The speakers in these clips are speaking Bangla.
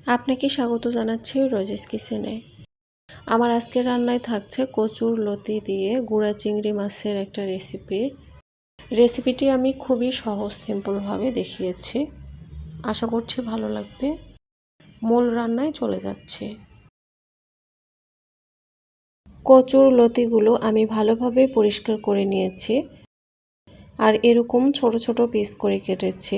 আপনাকে স্বাগত জানাচ্ছি রোজিস কিচেনে। আমার আজকের রান্নায় থাকছে কচুর লতি দিয়ে গুঁড়া চিংড়ি মাছের একটা রেসিপিটি আমি খুবই সহজ সিম্পলভাবে দেখিয়েছি। আশা করছি ভালো লাগবে। মূল রান্নায় চলে যাচ্ছে। কচুর লতিগুলো আমি ভালোভাবে পরিষ্কার করে নিয়েছি আর এরকম ছোট ছোট পিস করে কেটেছি।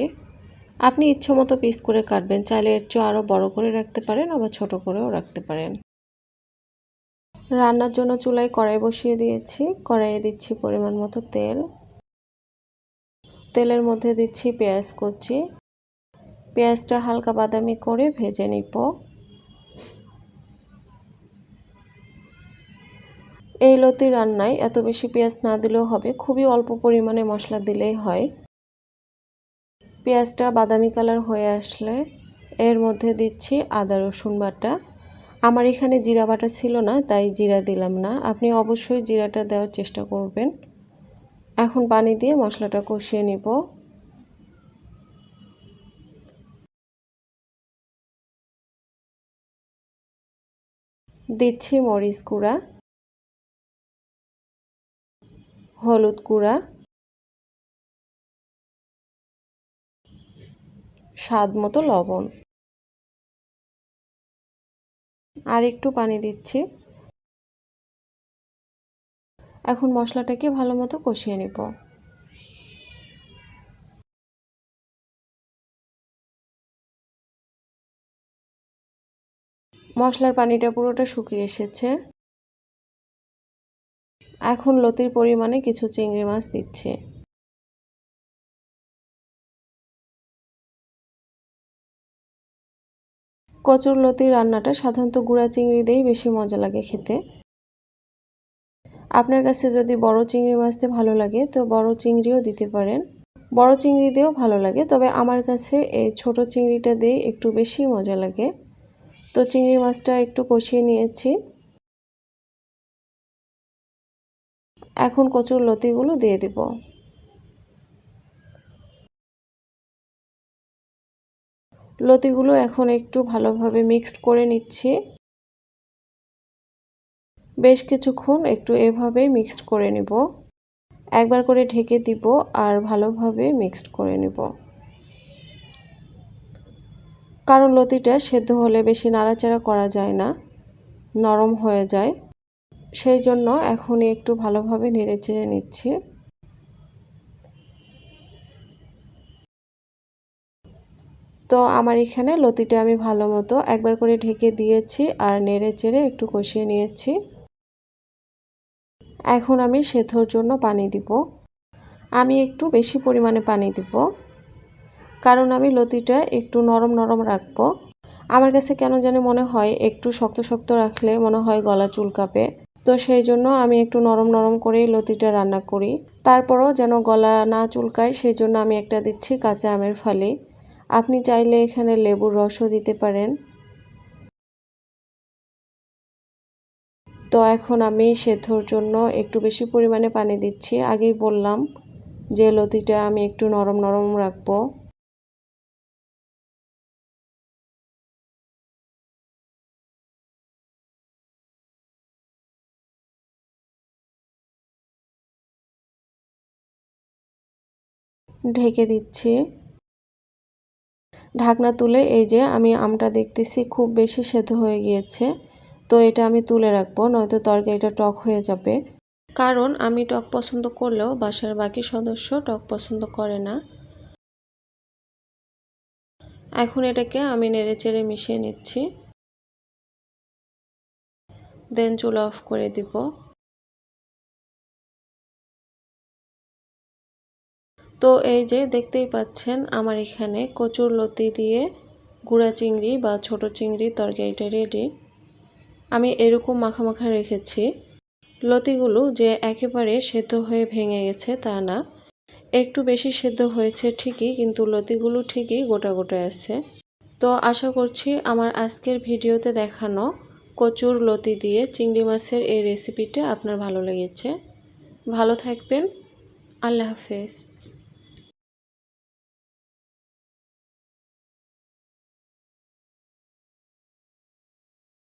আপনি ইচ্ছে মতো পিস করে কাটবেন, চাইলে এর চেয়ে আরও বড় করে রাখতে পারেন, আবার ছোট করেও রাখতে পারেন। রান্নার জন্য চুলায় কড়াই বসিয়ে দিয়েছি। কড়াইয়ে দিচ্ছি পরিমাণ মতো তেল। তেলের মধ্যে দিচ্ছি পেঁয়াজ কুচি। পেঁয়াজটা হালকা বাদামি করে ভেজে নিব। এই লতি রান্নায় এত বেশি পেঁয়াজ না দিলেও হবে, খুবই অল্প পরিমাণে মশলা দিলেই হয়। পেঁয়াজটা বাদামি কালার হয়ে আসলে এর মধ্যে দিচ্ছি আদা রসুন বাটা। আমার এখানে জিরা বাটা ছিল না, তাই জিরা দিলাম না। আপনি অবশ্যই জিরাটা দেওয়ার চেষ্টা করবেন। এখন পানি দিয়ে মশলাটা কষিয়ে নিব। দিচ্ছি মরিচ গুঁড়া, হলুদ গুঁড়া, স্বাদ মতো লবণ, আর একটু পানি দিচ্ছি। এখন মশলাটাকে ভালো মতো কষিয়ে নিব। মশলার পানিটা পুরোটা শুকিয়ে এসেছে। এখন লতির পরিমাণে কিছু চিংড়ি মাছ দিচ্ছি। কচুর লতির রান্নাটা সাধারণত গুঁড়া চিংড়ি দিয়েই বেশি মজা লাগে খেতে। আপনার কাছে যদি বড় চিংড়ি মাছ দিয়ে ভালো লাগে তো বড় চিংড়িও দিতে পারেন। বড় চিংড়ি দিয়েও ভালো লাগে, তবে আমার কাছে এই ছোট চিংড়িটা দিয়ে একটু বেশি মজা লাগে। তো চিংড়ি মাছটা একটু কষিয়ে নিয়েছি। এখন কচুর লতিগুলো দিয়ে দিব। লতিগুলো এখন একটু ভালোভাবে মিক্সড করে নিচ্ছি। বেশ কিছুক্ষণ একটু এভাবেই মিক্সড করে নিব। একবার করে ঢেকে দিব আর ভালোভাবে মিক্সড করে নিব। কারণ লতিটা সেদ্ধ হলে বেশি নাড়াচাড়া করা যায় না, নরম হয়ে যায়। সেই জন্য এখনই একটু ভালোভাবে নেড়েচেড়ে নিচ্ছি। তো আমার এখানে লতিটা আমি ভালো মতো একবার করে ঢেকে দিয়েছি আর নেড়েচেড়ে একটু কষিয়ে নিয়েছি। এখন আমি সেদ্ধর জন্য পানি দিব। আমি একটু বেশি পরিমাণে পানি দিব, কারণ আমি লতিটা একটু নরম নরম রাখবো। আমার কাছে কেন জানি মনে হয় একটু শক্ত শক্ত রাখলে মনে হয় গলা চুলকাবে। তো সেই জন্য আমি একটু নরম নরম করেই লতিটা রান্না করি। তারপরও যেন গলা না চুলকায় সেই জন্য আমি একটা দিচ্ছি কাঁচা আমের ফালি। আপনি চাইলে এখানে লেবুর রসও দিতে পারেন। তো এখন আমি সেদ্ধর জন্য একটু বেশি পরিমাণে পানি দিচ্ছি। আগেই বললাম যে লতিটা আমি একটু নরম নরম রাখবো। ঢেকে দিচ্ছি। ঢাকনা তুলে এই যে আমি আমটা দেখতেছি খুব বেশি সেদ্ধ হয়ে গিয়েছে। তো এটা আমি তুলে রাখবো, নয়তো তরকারিটা টক হয়ে যাবে। কারণ আমি টক পছন্দ করলেও বাসার বাকি সদস্য টক পছন্দ করে না। এখন এটাকে আমি নেড়েচেড়ে মিশিয়ে নিচ্ছি। দেন চুলা অফ করে দিব। তো এই যে দেখতেই পাচ্ছেন আমার এখানে কচুর লতি দিয়ে গুঁড়া চিংড়ি বা ছোট চিংড়ির তরকারিটা রেডি। আমি এরকম মাখা মাখা রেখেছি। লতিগুলো যে একেবারে সেদ্ধ হয়ে ভেঙে গেছে তা না, একটু বেশি সেদ্ধ হয়েছে ঠিকই, কিন্তু লতিগুলো ঠিকই গোটা গোটা আছে। তো আশা করছি আমার আজকের ভিডিওতে দেখানো কচুর লতি দিয়ে চিংড়ি মাছের এই রেসিপিটা আপনার ভালো লেগেছে। ভালো থাকবেন। আল্লাহ হাফেজ।